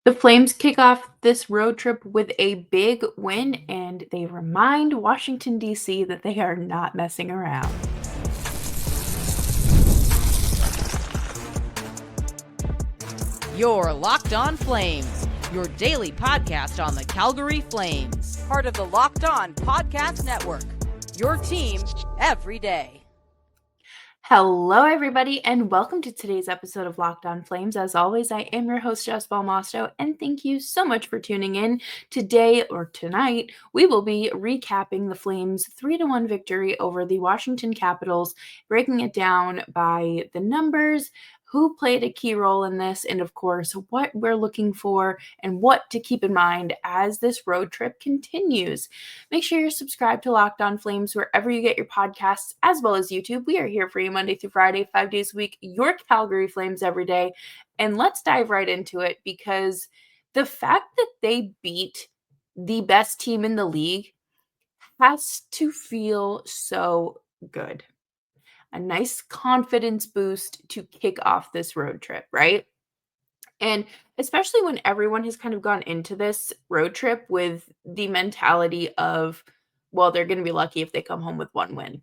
The Flames kick off this road trip with a big win, and they remind Washington, D.C. that they are not messing around. You're Locked On Flames, your daily podcast on the Calgary Flames. Part of the Locked On Podcast Network, your team every day. Hello, everybody, and welcome to today's episode of Locked On Flames. As always, I am your host, Jessica Belmosto, and thank you so much for tuning in. Today, or tonight, we will be recapping the Flames' 3-1 victory over the Washington Capitals, breaking it down by the numbers, who played a key role in this, and of course, what we're looking for and what to keep in mind as this road trip continues. Make sure you're subscribed to Locked On Flames wherever you get your podcasts, as well as YouTube. We are here for you Monday through Friday, 5 days a week, your Calgary Flames every day. And let's dive right into it, because the fact that they beat the best team in the league has to feel so good. A nice confidence boost to kick off this road trip, right? And especially when everyone has kind of gone into this road trip with the mentality of, well, they're going to be lucky if they come home with one win.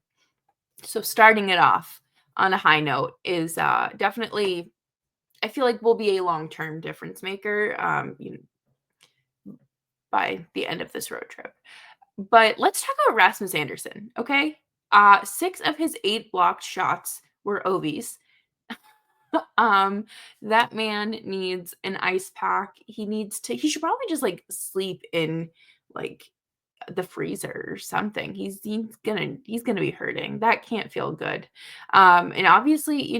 So starting it off on a high note is definitely, I feel like, will be a long-term difference maker by the end of this road trip. But let's talk about Rasmus Andersson, okay? 6 of his 8 blocked shots were OVs. That man needs an ice pack. He should probably just like sleep in like the freezer or something. He's gonna be hurting. That can't feel good. And obviously,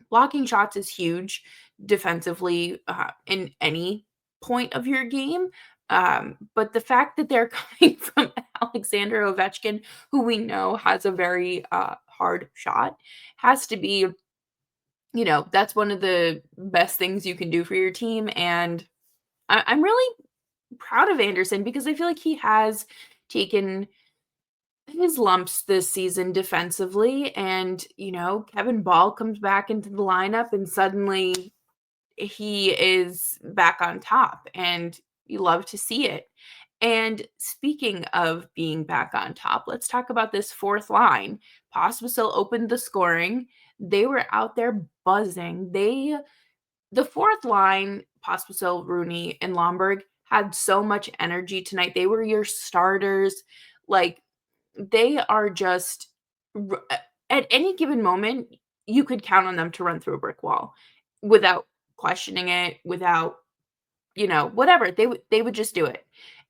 blocking shots is huge defensively in any point of your game. But the fact that they're coming from Alexander Ovechkin, who we know has a very hard shot, has to be, that's one of the best things you can do for your team. And I'm really proud of Anderson, because I feel like he has taken his lumps this season defensively. And, Kevin Bahl comes back into the lineup and suddenly he is back on top. And you love to see it. And speaking of being back on top, let's talk about this fourth line. Pospisil opened the scoring. They were out there buzzing. The fourth line, Pospisil, Rooney, and Lomberg, had so much energy tonight. They were your starters. Like, they are just at any given moment, you could count on them to run through a brick wall without questioning it, without, whatever. They would just do it.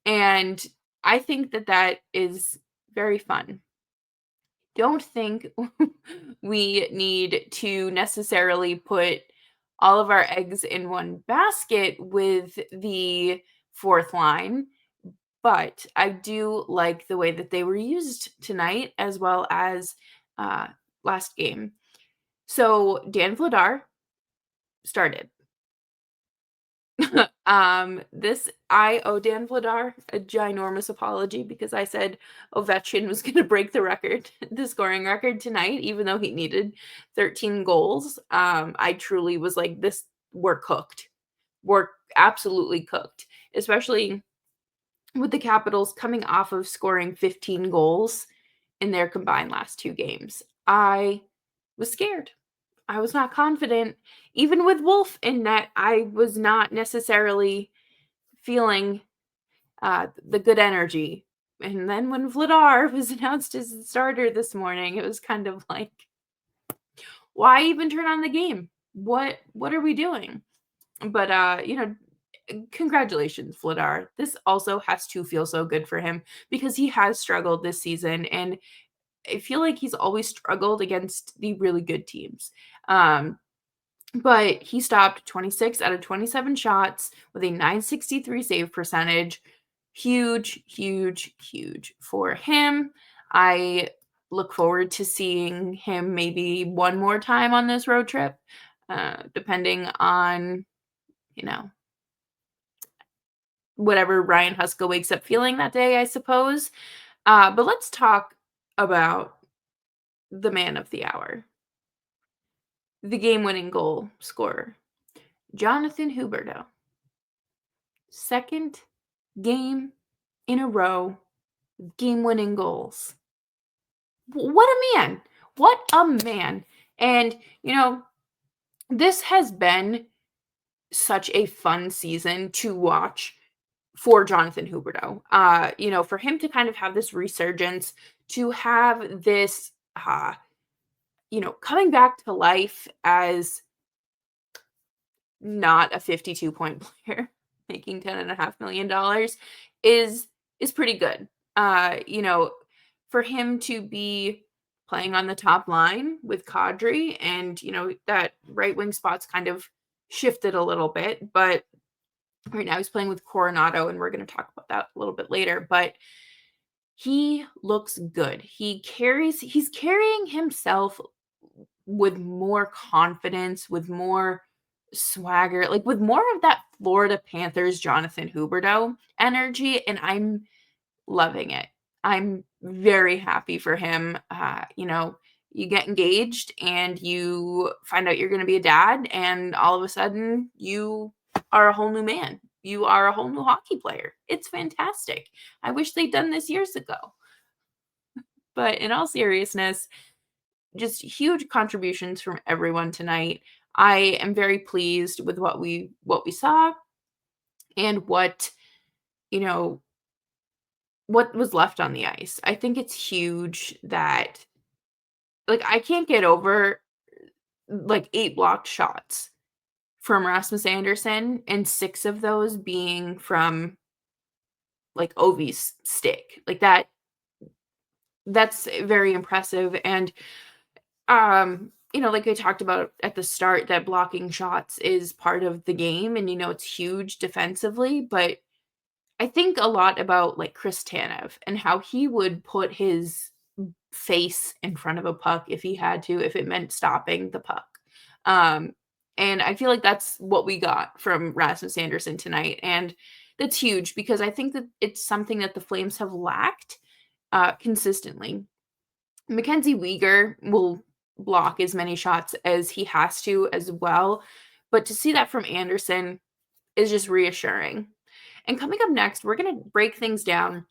And I think that that is very fun. Don't think we need to necessarily put all of our eggs in one basket with the fourth line, but I do like the way that they were used tonight, as well as last game. So Dan Vladar started. This I owe Dan Vladar a ginormous apology, because I said Ovechkin was going to break the record, the scoring record tonight, even though he needed 13 goals. I truly was like, we're cooked. We're absolutely cooked, especially with the Capitals coming off of scoring 15 goals in their combined last 2 games. I was scared. I was not confident. Even with Wolf in net, I was not necessarily feeling the good energy. And then when Vladar was announced as the starter this morning, it was kind of like, why even turn on the game? What are we doing? But congratulations, Vladar. This also has to feel so good for him, because he has struggled this season, and I feel like he's always struggled against the really good teams. But he stopped 26 out of 27 shots with a 963 save percentage. Huge, huge, huge for him. I look forward to seeing him maybe one more time on this road trip, depending on, whatever Ryan Huska wakes up feeling that day, I suppose. But let's talk about the man of the hour, the game-winning goal scorer, Jonathan Huberdeau. second game in a row, game-winning goals. What a man. What a man. And, this has been such a fun season to watch for Jonathan Huberdeau. For him to kind of have this resurgence, to have this, coming back to life as not a 52-point player, making $10.5 million is pretty good. For him to be playing on the top line with Kadri, and that right wing spot's kind of shifted a little bit, but right now he's playing with Coronato, and we're going to talk about that a little bit later. But he looks good. He's carrying himself with more confidence, with more swagger, like with more of that Florida Panthers Jonathan Huberdeau energy, and I'm loving it. I'm very happy for him. You get engaged and you find out you're going to be a dad, and all of a sudden you are a whole new man. You are a whole new hockey player. It's fantastic. I wish they'd done this years ago. But in all seriousness, just huge contributions from everyone tonight. I am very pleased with what we saw and what was left on the ice. I think it's huge that, like, I can't get over, like, 8 blocked shots from Rasmus Andersson, and 6 of those being from, like, Ovi's stick. Like, that's very impressive. And like I talked about at the start, that blocking shots is part of the game, and it's huge defensively. But I think a lot about, like, Chris Tanev and how he would put his face in front of a puck if he had to, if it meant stopping the puck. And I feel like that's what we got from Rasmus Andersson tonight, and that's huge because I think that it's something that the Flames have lacked consistently. Mackenzie Weegar will block as many shots as he has to as well, but to see that from Andersson is just reassuring. And coming up next, we're going to break things down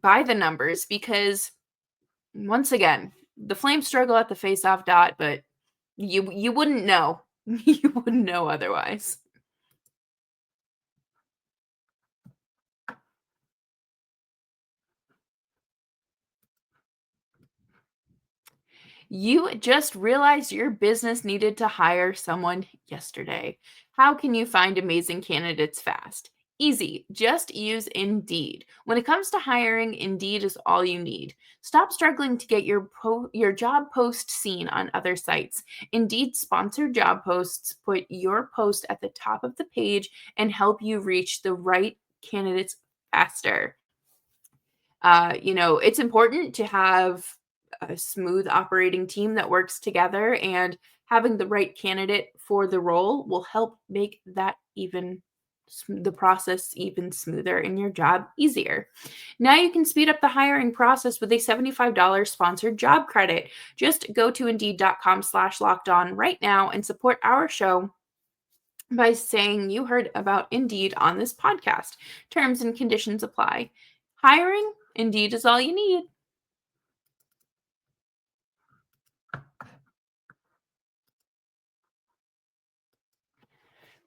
by the numbers because, once again, the Flames struggle at the faceoff dot, but you wouldn't know. You wouldn't know otherwise. You just realized your business needed to hire someone yesterday. How can you find amazing candidates fast? Easy. Just use Indeed. When it comes to hiring, Indeed is all you need. Stop struggling to get your job post seen on other sites. Indeed sponsored job posts put your post at the top of the page and help you reach the right candidates faster. It's important to have a smooth operating team that works together, and having the right candidate for the role will help make that the process even smoother and your job easier. Now you can speed up the hiring process with a $75 sponsored job credit. Just go to Indeed.com/lockedon right now and support our show by saying you heard about Indeed on this podcast. Terms and conditions apply. Hiring, Indeed is all you need.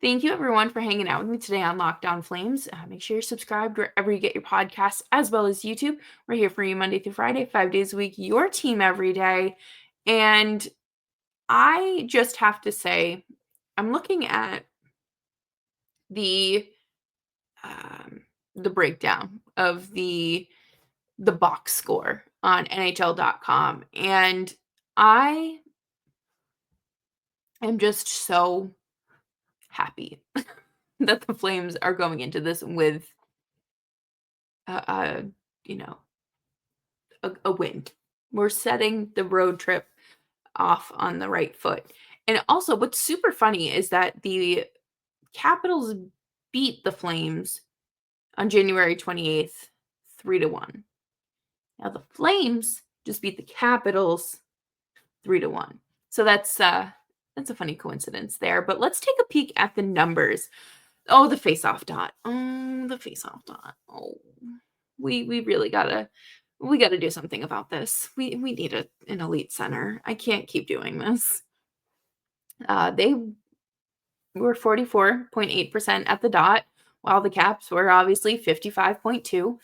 Thank you, everyone, for hanging out with me today on Locked On Flames. Make sure you're subscribed wherever you get your podcasts, as well as YouTube. We're here for you Monday through Friday, 5 days a week, your team every day. And I just have to say, I'm looking at the breakdown of the box score on NHL.com, and I am just so happy that the Flames are going into this with a win. We're setting the road trip off on the right foot. And also, what's super funny is that the Capitals beat the Flames on January 28th, 3-1. Now the Flames just beat the Capitals 3-1. So that's a funny coincidence there. But let's take a peek at the numbers. Oh, the face-off dot. Oh, the face-off dot. Oh, we really gotta do something about this. We need an elite center. I can't keep doing this. They were 44.8% at the dot, while the Caps were obviously 55.2.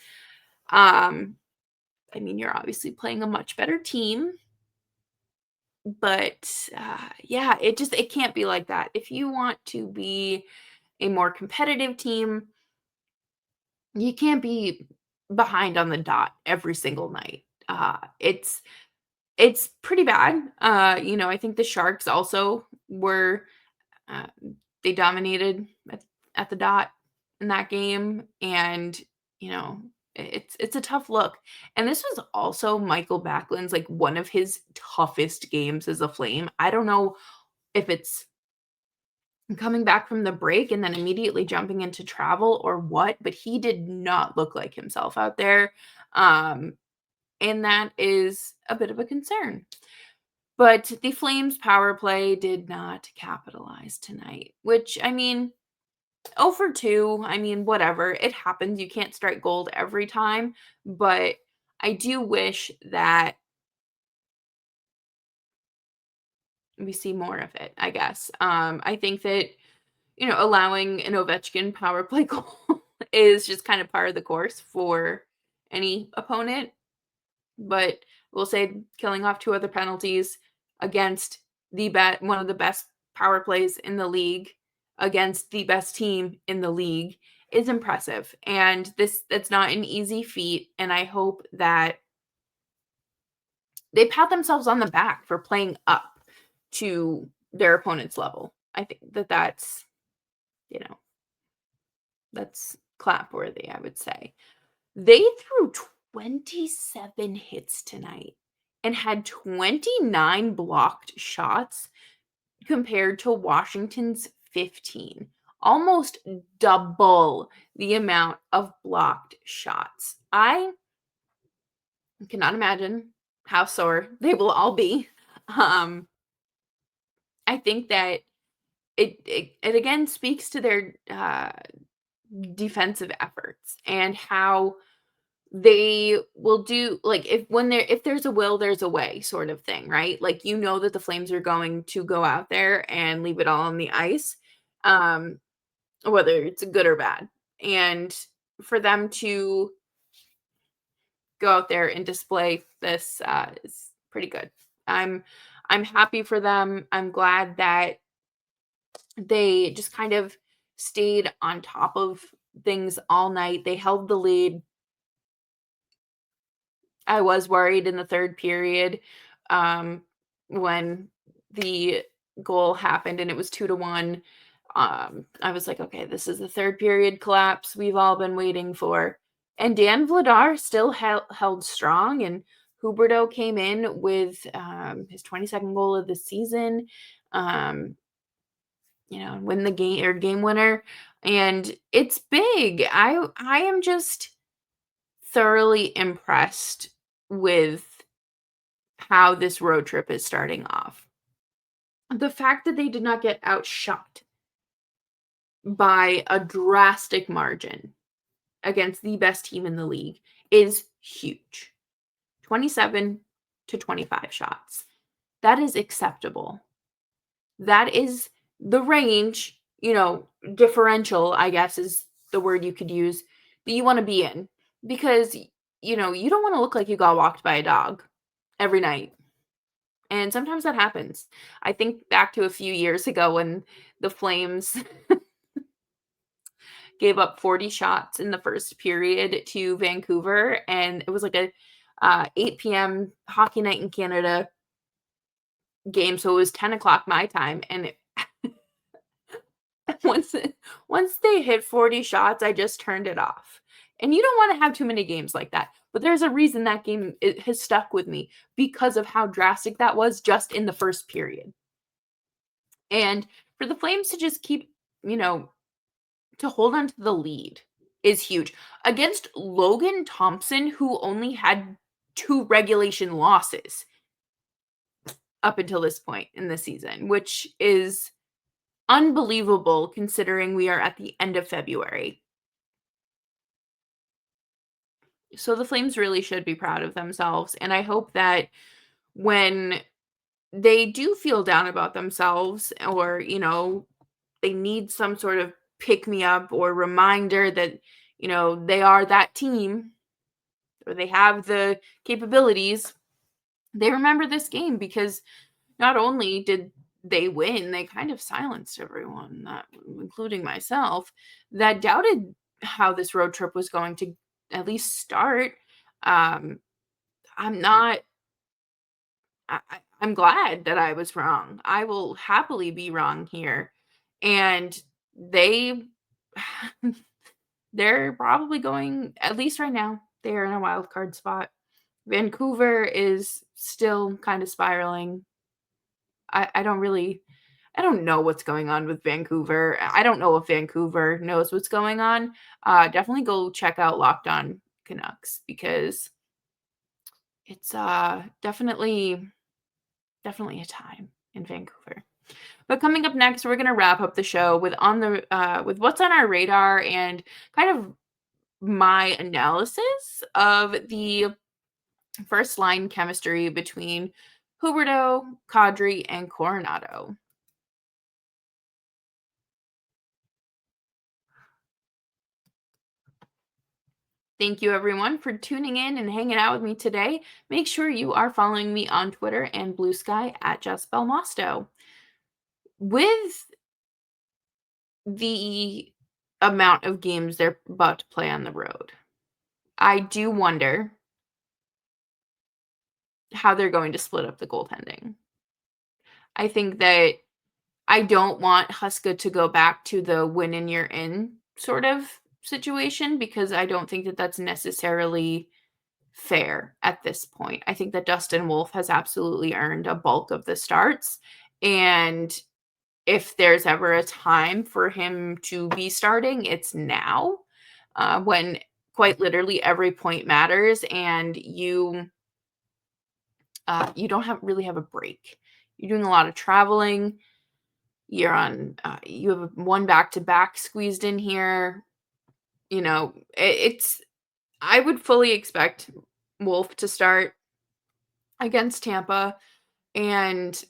I mean, you're obviously playing a much better team, but yeah, it can't be like that. If you want to be a more competitive team, you can't be behind on the dot every single night. It's pretty bad. I think the Sharks also were uh, they dominated at the dot in that game, and you know it's a tough look. And this was also Michael Backlund's like one of his toughest games as a Flame. I don't know if it's coming back from the break and then immediately jumping into travel or what, but he did not look like himself out there. Um, and that is a bit of a concern. But the Flames power play did not capitalize tonight, which, I mean, 0 for 2, I mean, whatever. It happens. You can't strike gold every time. But I do wish that we see more of it, I guess. I think that, allowing an Ovechkin power play goal is just kind of part of the course for any opponent. But we'll say killing off 2 other penalties against one of the best power plays in the league against the best team in the league is impressive. And that's not an easy feat. And I hope that they pat themselves on the back for playing up to their opponent's level. I think that's, you know, that's clap worthy, I would say. They threw 27 hits tonight and had 29 blocked shots compared to Washington's 15. Almost double the amount of blocked shots. I cannot imagine how sore they will all be. I think that it again speaks to their defensive efforts and how they will do, like, if there's a will, there's a way sort of thing, right? Like, that the Flames are going to go out there and leave it all on the ice, um, whether it's good or bad. And for them to go out there and display this is pretty good. I'm I'm happy for them. I'm glad that they just kind of stayed on top of things all night. They held the lead. I was worried in the third period, um, when the goal happened and it was 2-1. I was like, "Okay, this is the third period collapse we've all been waiting for." And Dan Vladar still held strong, and Huberdeau came in with, his 22nd goal of the season, um, win the game winner, and it's big. I am just thoroughly impressed with how this road trip is starting off. The fact that they did not get outshot by a drastic margin against the best team in the league is huge. 27 to 25 shots. That is acceptable. That is the range, differential, I guess is the word you could use, that you want to be in. Because, you don't want to look like you got walked by a dog every night. And sometimes that happens. I think back to a few years ago when the Flames gave up 40 shots in the first period to Vancouver, and it was like a 8 p.m. hockey night in Canada game, so it was 10 o'clock my time, and once they hit 40 shots, I just turned it off. And you don't want to have too many games like that. But there's a reason that game has stuck with me because of how drastic that was just in the first period. And for the Flames to just keep, to hold on to the lead is huge. Against Logan Thompson, who only had 2 regulation losses up until this point in the season, which is unbelievable considering we are at the end of February. So the Flames really should be proud of themselves, and I hope that when they do feel down about themselves or, they need some sort of pick me up or reminder that, they are that team or they have the capabilities, they remember this game because not only did they win, they kind of silenced everyone, including myself, that doubted how this road trip was going to at least start. Um, I'm not. I'm glad that I was wrong. I will happily be wrong here, and they, they're probably going at least right now. They are in a wild card spot. Vancouver is still kind of spiraling. I don't really I don't know what's going on with Vancouver. I don't know if Vancouver knows what's going on. Definitely go check out Locked On Canucks because it's definitely a time in Vancouver. But coming up next, we're gonna wrap up the show with what's on our radar and kind of my analysis of the first line chemistry between Huberdeau, Kadri, and Coronato. Thank you everyone for tuning in and hanging out with me today. Make sure you are following me on Twitter and Blue Sky at Jessica Belmosto. With the amount of games they're about to play on the road, I do wonder how they're going to split up the goaltending. I think that I don't want Huska to go back to the win and you're in sort of situation because I don't think that that's necessarily fair at this point. I think that Dustin Wolf has absolutely earned a bulk of the starts. And if there's ever a time for him to be starting, it's now, when quite literally every point matters and you don't really have a break. You're doing a lot of traveling. You have one back to back squeezed in here. It's I would fully expect Wolf to start against Tampa, and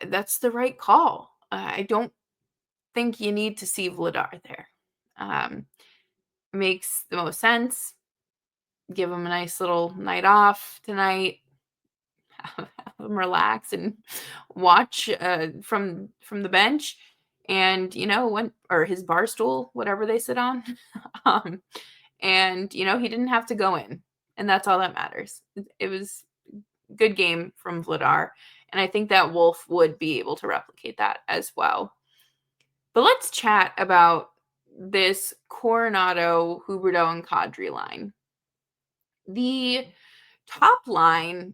that's the right call. I don't think you need to see Vladar there. Um, Makes the most sense. Give him a nice little night off tonight. Have him relax and watch from the bench, and when or his bar stool, whatever they sit on. um, and he didn't have to go in, and that's all that matters. It was good game from Vladar, and I think that Wolf would be able to replicate that as well. But let's chat about this Coronato, Huberdeau, and Kadri line. The top line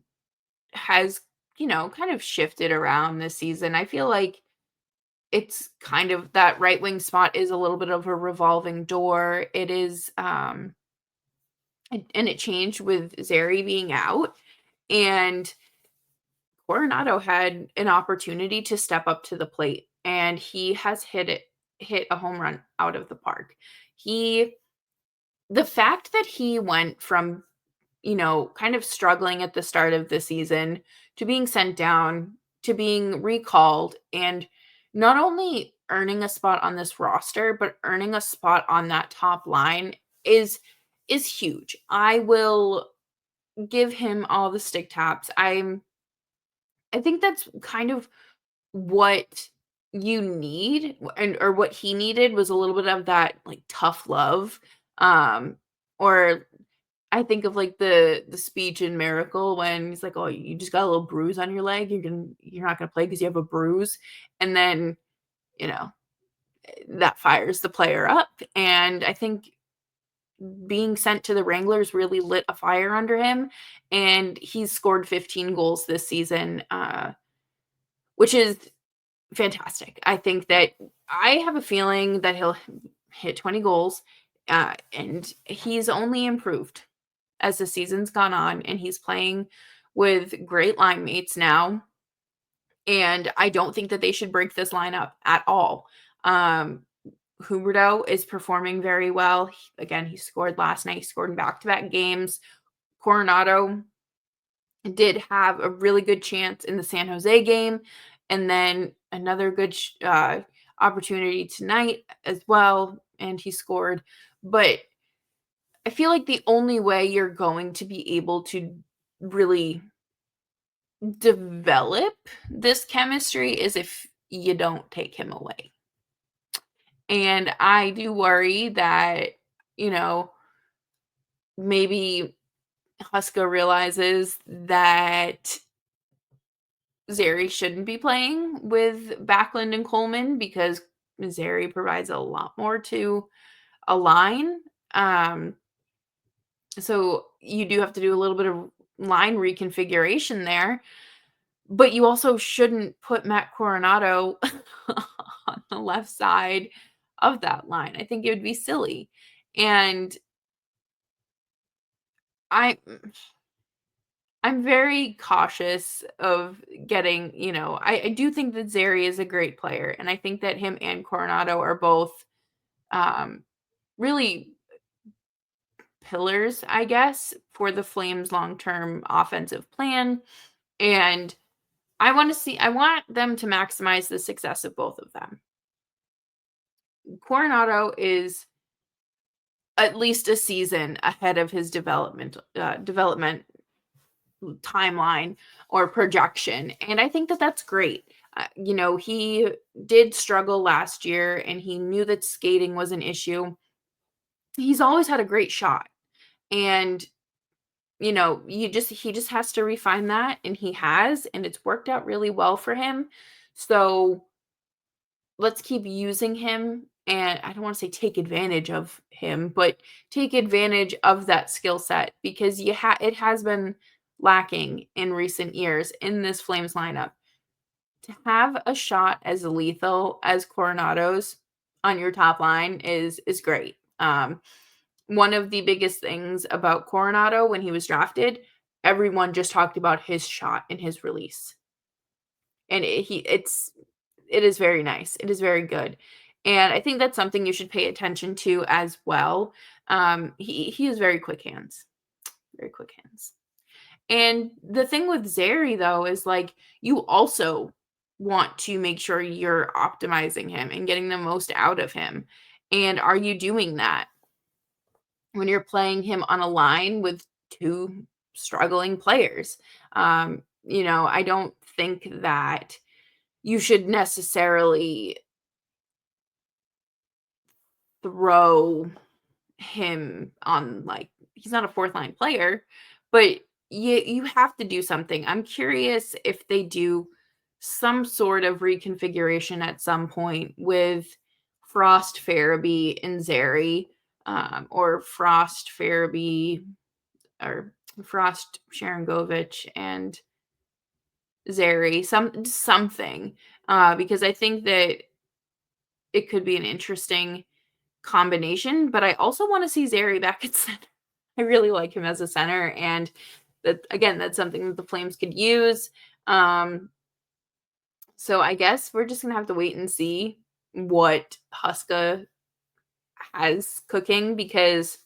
has, kind of shifted around this season. I feel like it's kind of that right wing spot is a little bit of a revolving door. It is, and it changed with Zary being out. And Coronato had an opportunity to step up to the plate, and he has hit a home run out of the park. The fact that he went from, kind of struggling at the start of the season to being sent down to being recalled and not only earning a spot on this roster, but earning a spot on that top line is huge. I will give him all the stick taps. I think that's kind of what you need or what he needed was a little bit of that like tough love. Or I think of like the speech in Miracle when he's like, "Oh, you just got a little bruise on your leg. You're not gonna play because you have a bruise." And then, you know, that fires the player up. And I think being sent to the Wranglers really lit a fire under him. And he's scored 15 goals this season, which is fantastic. I think that I have a feeling that he'll hit 20 goals, and he's only improved as the season's gone on, and he's playing with great line mates now. And I don't think that they should break this lineup at all. Huberdeau is performing very well. Again, he scored last night. He scored in back-to-back games. Coronato did have a really good chance in the San Jose game, and then another good opportunity tonight as well, and he scored. But I feel like the only way you're going to be able to really develop this chemistry is if you don't take him away. And I do worry that, maybe Huska realizes that Zary shouldn't be playing with Backlund and Coleman because Zary provides a lot more to a line. So you do have to do a little bit of line reconfiguration there, but you also shouldn't put Matt Coronato on the left side of that line. I think it would be silly. And I I'm very cautious of getting, I do think that Zary is a great player, and I think that him and Coronato are both um, really pillars, I guess, for the Flames' long-term offensive plan. And I want them to maximize the success of both of them. Coronato is at least a season ahead of his development timeline or projection. And I think that that's great. He did struggle last year and he knew that skating was an issue. He's always had a great shot. And he just has to refine that, and he has, and it's worked out really well for him. So let's keep using him, and I don't want to say take advantage of him, but take advantage of that skill set because it has been lacking in recent years in this Flames lineup. To have a shot as lethal as Coronato's on your top line is great. One of the biggest things about Coronato when he was drafted, everyone just talked about his shot and his release. And it is very nice. It is very good. And I think that's something you should pay attention to as well. He has very quick hands. Very quick hands. And the thing with Zary though is like you also want to make sure you're optimizing him and getting the most out of him. And are you doing that when you're playing him on a line with two struggling players? I don't think that you should necessarily throw him on, like, he's not a fourth line player, but you have to do something. I'm curious if they do some sort of reconfiguration at some point with Frost, Farabee, and Zary, or Frost, Farabee, or Frost, Sharangovich, and Zary, something, because I think that it could be an interesting combination, but I also want to see Zary back at center. I really like him as a center, and that's something that the Flames could use. So I guess we're just gonna have to wait and see what Huska has cooking, because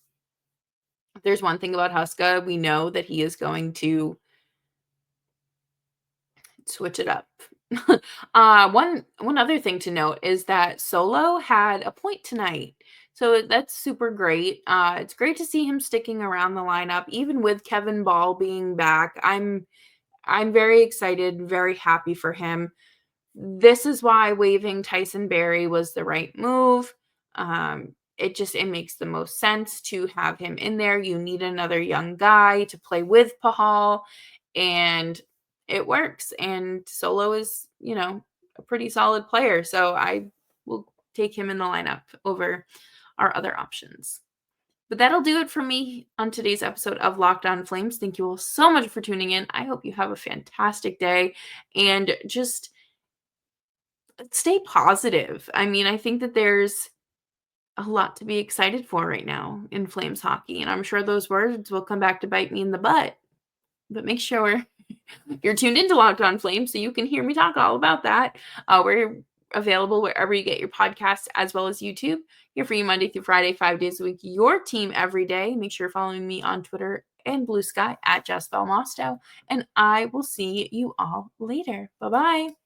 if there's one thing about Huska, we know that he is going to switch it up. One other thing to note is that Solo had a point tonight. So that's super great. It's great to see him sticking around the lineup, even with Kevin Bahl being back. I'm very excited, very happy for him. This is why waiving Tyson Barrie was the right move. It makes the most sense to have him in there. You need another young guy to play with Pahal, and it works. And Solo is, a pretty solid player. So I will take him in the lineup over our other options. But that'll do it for me on today's episode of Locked On Flames. Thank you all so much for tuning in. I hope you have a fantastic day and just stay positive. I mean, I think that there's a lot to be excited for right now in Flames hockey, and I'm sure those words will come back to bite me in the butt. But make sure you're tuned into Locked On Flames so you can hear me talk all about that. We're available wherever you get your podcasts as well as YouTube. Here for you Monday through Friday, 5 days a week. Your team every day. Make sure you're following me on Twitter and Blue Sky at Jessica Belmosto. And I will see you all later. Bye-bye.